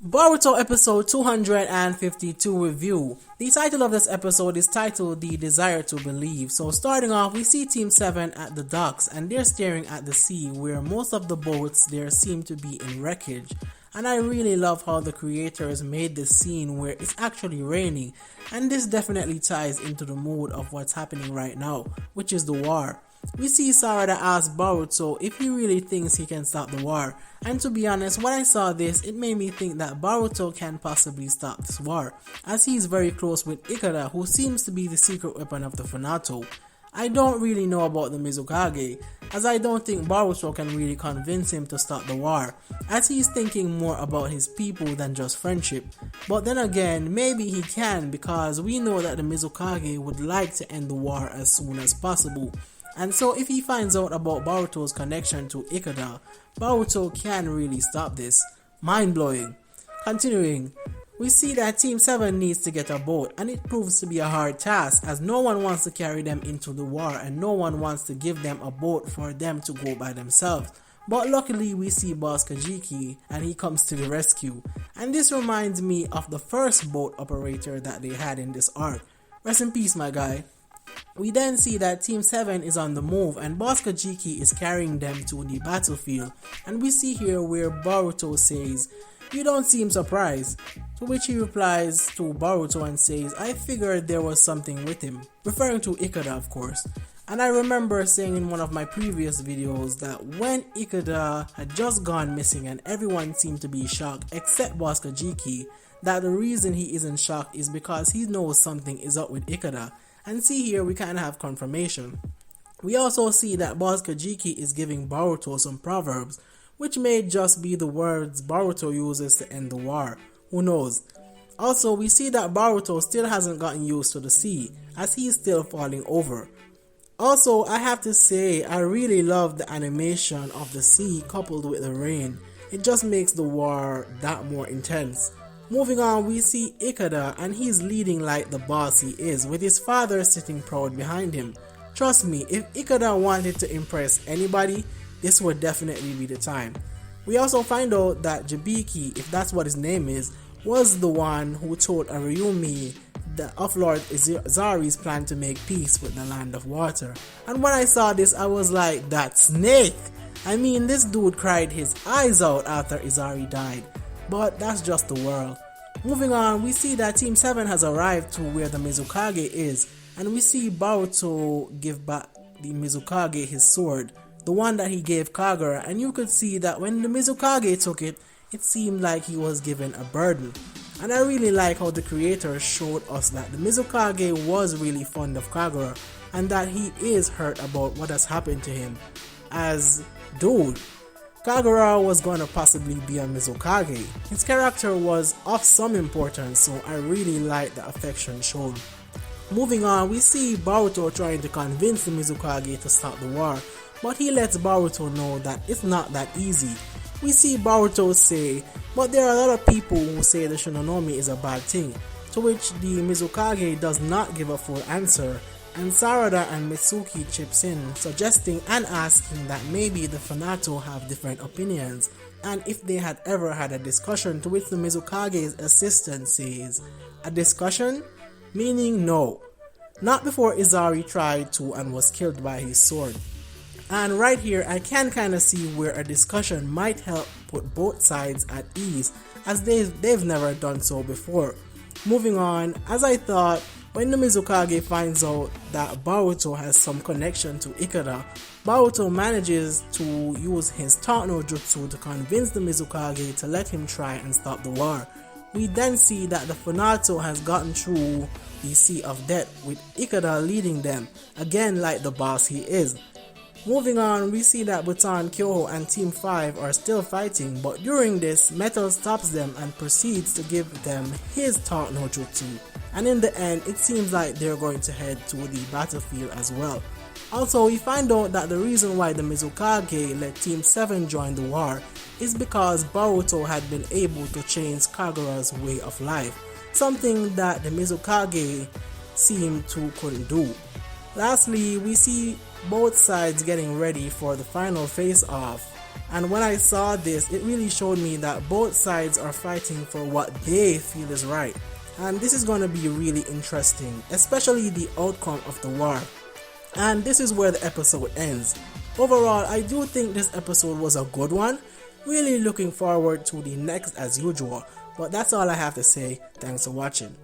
Boruto episode 252 review. The title of this episode is titled The Desire to Believe. So starting off, we see Team 7 at the docks and they're staring at the sea where most of the boats there seem to be in wreckage. And I really love how the creators made this scene where it's actually raining, and this definitely ties into the mood of what's happening right now, which is the war. We see Sarada ask Boruto if he really thinks he can stop the war, and to be honest, when I saw this, it made me think that Boruto can possibly stop this war, as he is very close with Ikeda, who seems to be the secret weapon of the Fanato. I don't really know about the Mizukage, as I don't think Boruto can really convince him to stop the war, as he's thinking more about his people than just friendship. But then again, maybe he can, because we know that the Mizukage would like to end the war as soon as possible. And so if he finds out about Boruto's connection to Ikeda, Boruto can really stop this. Mind blowing. Continuing, we see that Team 7 needs to get a boat, and it proves to be a hard task as no one wants to carry them into the war and no one wants to give them a boat for them to go by themselves. But luckily we see Boss Kajiki and he comes to the rescue. And this reminds me of the first boat operator that they had in this arc. Rest in peace, my guy. We then see that Team 7 is on the move and Boss Kajiki is carrying them to the battlefield, and we see here where Boruto says, "You don't seem surprised," to which he replies to Boruto and says, "I figured there was something with him," referring to Ikeda of course. And I remember saying in one of my previous videos that when Ikeda had just gone missing and everyone seemed to be shocked except Boss Kajiki, that the reason he isn't shocked is because he knows something is up with Ikeda. And see here, we kind of have confirmation. We also see that Boss Kajiki is giving Boruto some proverbs, which may just be the words Boruto uses to end the war. Who knows? Also, we see that Boruto still hasn't gotten used to the sea, as he is still falling over. Also, I have to say, I really love the animation of the sea coupled with the rain. It just makes the war that more intense. Moving on, we see Ikeda and he's leading like the boss he is, with his father sitting proud behind him. Trust me, if Ikeda wanted to impress anybody, this would definitely be the time. We also find out that Jabiki, if that's what his name is, was the one who told Arayumi of Lord Izari's plan to make peace with the Land of Water. And when I saw this, I was like, that snake! I mean, this dude cried his eyes out after Izari died. But that's just the world. Moving on, we see that Team 7 has arrived to where the Mizukage is, and we see Boruto give back the Mizukage his sword, the one that he gave Kagura, and you could see that when the Mizukage took it, it seemed like he was given a burden. And I really like how the creators showed us that the Mizukage was really fond of Kagura, and that he is hurt about what has happened to him. As, dude, Kagura was going to possibly be a Mizukage. His character was of some importance, so I really like the affection shown. Moving on, we see Boruto trying to convince the Mizukage to stop the war, but he lets Boruto know that it's not that easy. We see Boruto say, "But there are a lot of people who say the Shinonome is a bad thing," to which the Mizukage does not give a full answer, and Sarada and Mitsuki chips in, suggesting and asking that maybe the Fanato have different opinions, and if they had ever had a discussion, to which the Mizukage's assistant says, "A discussion? Meaning no. Not before Izari tried to and was killed by his sword." And right here, I can kind of see where a discussion might help put both sides at ease, as they've never done so before. Moving on, as I thought, when the Mizukage finds out that Boruto has some connection to Ikeda, Boruto manages to use his Taunt no Jutsu to convince the Mizukage to let him try and stop the war. We then see that the Fanato has gotten through the Sea of Death, with Ikeda leading them, again like the boss he is. Moving on, we see that Butan, Kyoho and Team 5 are still fighting, but during this, Metal stops them and proceeds to give them his Taunt no Jutsu. And in the end, it seems like they're going to head to the battlefield as well. Also, we find out that the reason why the Mizukage let Team 7 join the war is because Boruto had been able to change Kagura's way of life, something that the Mizukage seemed to couldn't do. Lastly, we see both sides getting ready for the final face-off, And when I saw this, it really showed me that both sides are fighting for what they feel is right. And this is going to be really interesting, especially the outcome of the war. And this is where the episode ends. Overall, I do think this episode was a good one. Really looking forward to the next as usual. But that's all I have to say. Thanks for watching.